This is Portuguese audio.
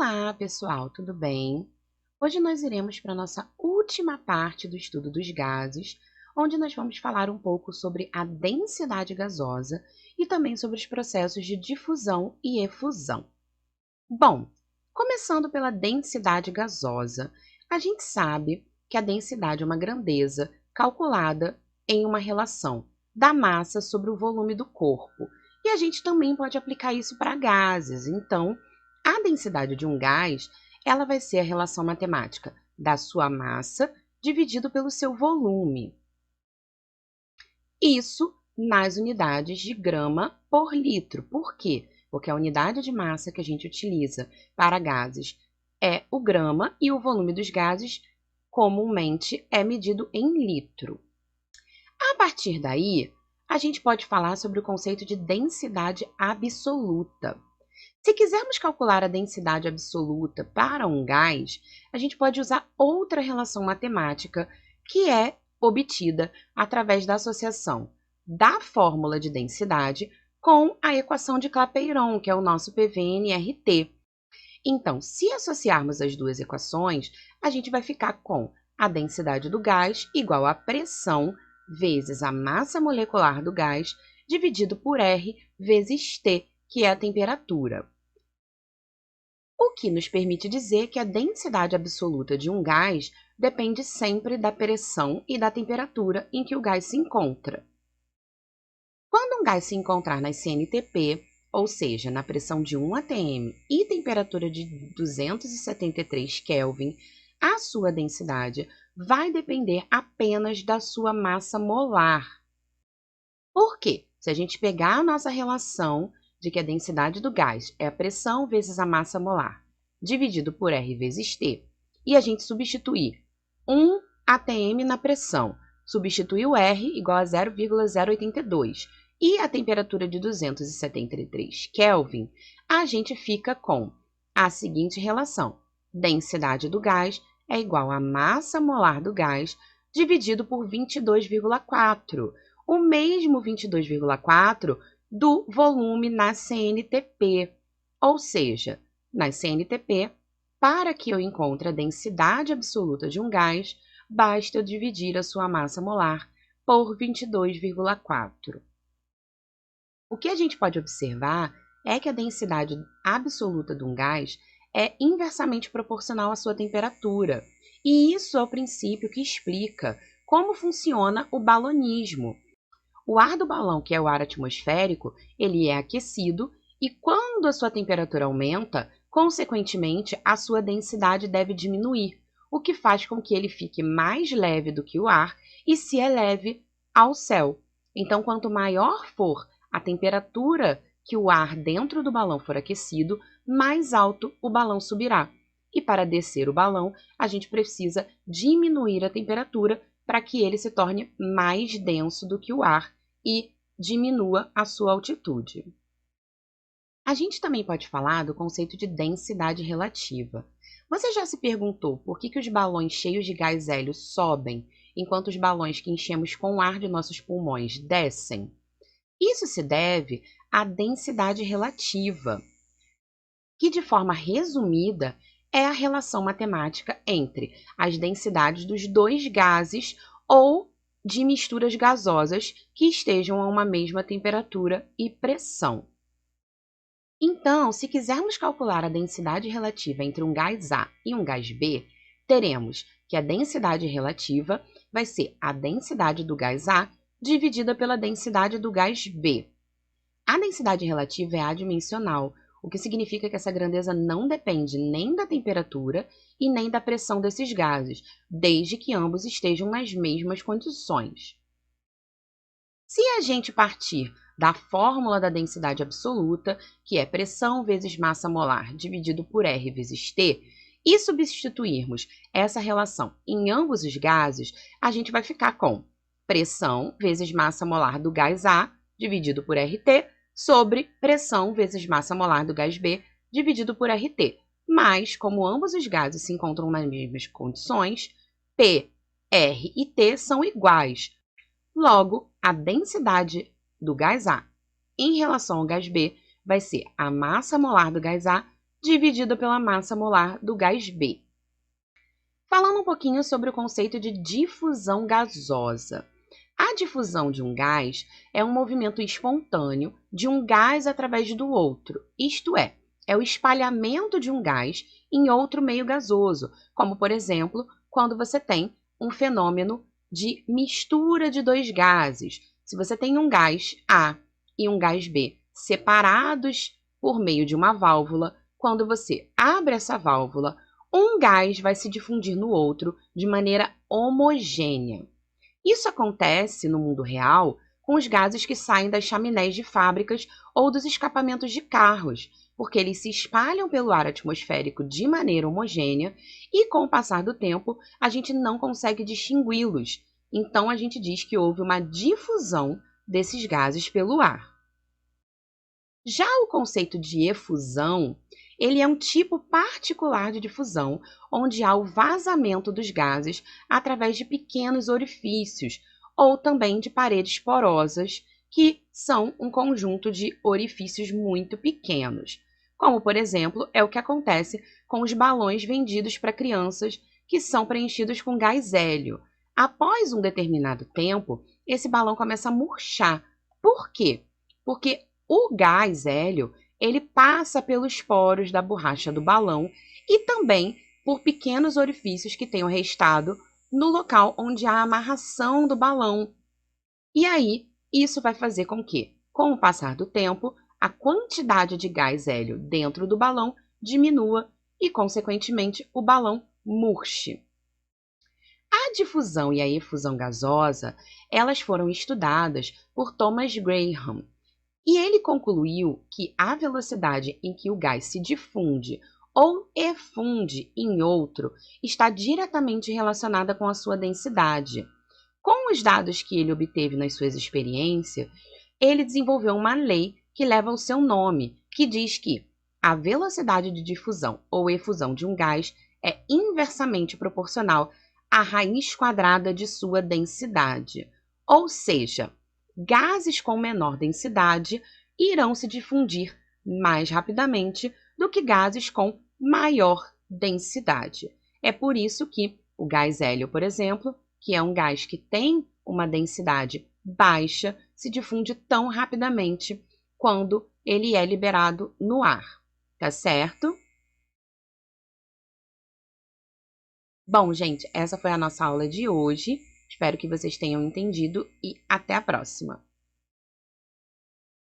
Olá, pessoal, tudo bem? Hoje nós iremos para a nossa última parte do estudo dos gases, onde nós vamos falar um pouco sobre a densidade gasosa e também sobre os processos de difusão e efusão. Bom, começando pela densidade gasosa, a gente sabe que a densidade é uma grandeza calculada em uma relação da massa sobre o volume do corpo. E a gente também pode aplicar isso para gases. Então, a densidade de um gás, ela vai ser a relação matemática da sua massa dividido pelo seu volume. Isso nas unidades de grama por litro. Por quê? Porque a unidade de massa que a gente utiliza para gases é o grama e o volume dos gases comumente é medido em litro. A partir daí, a gente pode falar sobre o conceito de densidade absoluta. Se quisermos calcular a densidade absoluta para um gás, a gente pode usar outra relação matemática que é obtida através da associação da fórmula de densidade com a equação de Clapeyron, que é o nosso PVNRT. Então, se associarmos as duas equações, a gente vai ficar com a densidade do gás igual a pressão vezes a massa molecular do gás dividido por R vezes T, que é a temperatura. O que nos permite dizer que a densidade absoluta de um gás depende sempre da pressão e da temperatura em que o gás se encontra. Quando um gás se encontrar na CNTP, ou seja, na pressão de 1 atm e temperatura de 273 Kelvin, a sua densidade vai depender apenas da sua massa molar. Por quê? Se a gente pegar a nossa relação de que a densidade do gás é a pressão vezes a massa molar, dividido por R vezes T, e a gente substituir 1 atm na pressão, substituir o R igual a 0,082 e a temperatura de 273 Kelvin, a gente fica com a seguinte relação: densidade do gás é igual a massa molar do gás dividido por 22,4, o mesmo 22,4 do volume na CNTP, ou seja, na CNTP, para que eu encontre a densidade absoluta de um gás, basta eu dividir a sua massa molar por 22,4. O que a gente pode observar é que a densidade absoluta de um gás é inversamente proporcional à sua temperatura, e isso é o princípio que explica como funciona o balonismo. O ar do balão, que é o ar atmosférico, ele é aquecido e quando a sua temperatura aumenta, consequentemente, a sua densidade deve diminuir, o que faz com que ele fique mais leve do que o ar e se eleve ao céu. Então, quanto maior for a temperatura que o ar dentro do balão for aquecido, mais alto o balão subirá. E para descer o balão, a gente precisa diminuir a temperatura para que ele se torne mais denso do que o ar e diminua a sua altitude. A gente também pode falar do conceito de densidade relativa. Você já se perguntou por que os balões cheios de gás hélio sobem, enquanto os balões que enchemos com o ar de nossos pulmões descem? Isso se deve à densidade relativa, que de forma resumida é a relação matemática entre as densidades dos dois gases ou de misturas gasosas que estejam a uma mesma temperatura e pressão. Então, se quisermos calcular a densidade relativa entre um gás A e um gás B, teremos que a densidade relativa vai ser a densidade do gás A dividida pela densidade do gás B. A densidade relativa é adimensional, o que significa que essa grandeza não depende nem da temperatura e nem da pressão desses gases, desde que ambos estejam nas mesmas condições. Se a gente partir da fórmula da densidade absoluta, que é pressão vezes massa molar dividido por R vezes T, e substituirmos essa relação em ambos os gases, a gente vai ficar com pressão vezes massa molar do gás A dividido por RT sobre pressão vezes massa molar do gás B dividido por RT. Mas, como ambos os gases se encontram nas mesmas condições, P, R e T são iguais. Logo, a densidade do gás A em relação ao gás B vai ser a massa molar do gás A dividido pela massa molar do gás B. Falando um pouquinho sobre o conceito de difusão gasosa. A difusão de um gás é um movimento espontâneo de um gás através do outro, isto é o espalhamento de um gás em outro meio gasoso, como, por exemplo, quando você tem um fenômeno de mistura de dois gases. Se você tem um gás A e um gás B separados por meio de uma válvula, quando você abre essa válvula, um gás vai se difundir no outro de maneira homogênea. Isso acontece no mundo real com os gases que saem das chaminés de fábricas ou dos escapamentos de carros, porque eles se espalham pelo ar atmosférico de maneira homogênea e, com o passar do tempo, a gente não consegue distingui-los. Então, a gente diz que houve uma difusão desses gases pelo ar. Já o conceito de efusão, ele é um tipo particular de difusão, onde há o vazamento dos gases através de pequenos orifícios, ou também de paredes porosas, que são um conjunto de orifícios muito pequenos. Como, por exemplo, é o que acontece com os balões vendidos para crianças que são preenchidos com gás hélio. Após um determinado tempo, esse balão começa a murchar. Por quê? Porque o gás hélio, ele passa pelos poros da borracha do balão e também por pequenos orifícios que tenham restado no local onde há a amarração do balão. E aí, isso vai fazer com que, com o passar do tempo, a quantidade de gás hélio dentro do balão diminua e, consequentemente, o balão murche. A difusão e a efusão gasosa, elas foram estudadas por Thomas Graham, e ele concluiu que a velocidade em que o gás se difunde ou efunde em outro está diretamente relacionada com a sua densidade. Com os dados que ele obteve nas suas experiências, ele desenvolveu uma lei que leva o seu nome, que diz que a velocidade de difusão ou efusão de um gás é inversamente proporcional à raiz quadrada de sua densidade. Ou seja, gases com menor densidade irão se difundir mais rapidamente do que gases com maior densidade. É por isso que o gás hélio, por exemplo, que é um gás que tem uma densidade baixa, se difunde tão rapidamente quando ele é liberado no ar, tá certo? Bom, gente, essa foi a nossa aula de hoje. Espero que vocês tenham entendido e até a próxima!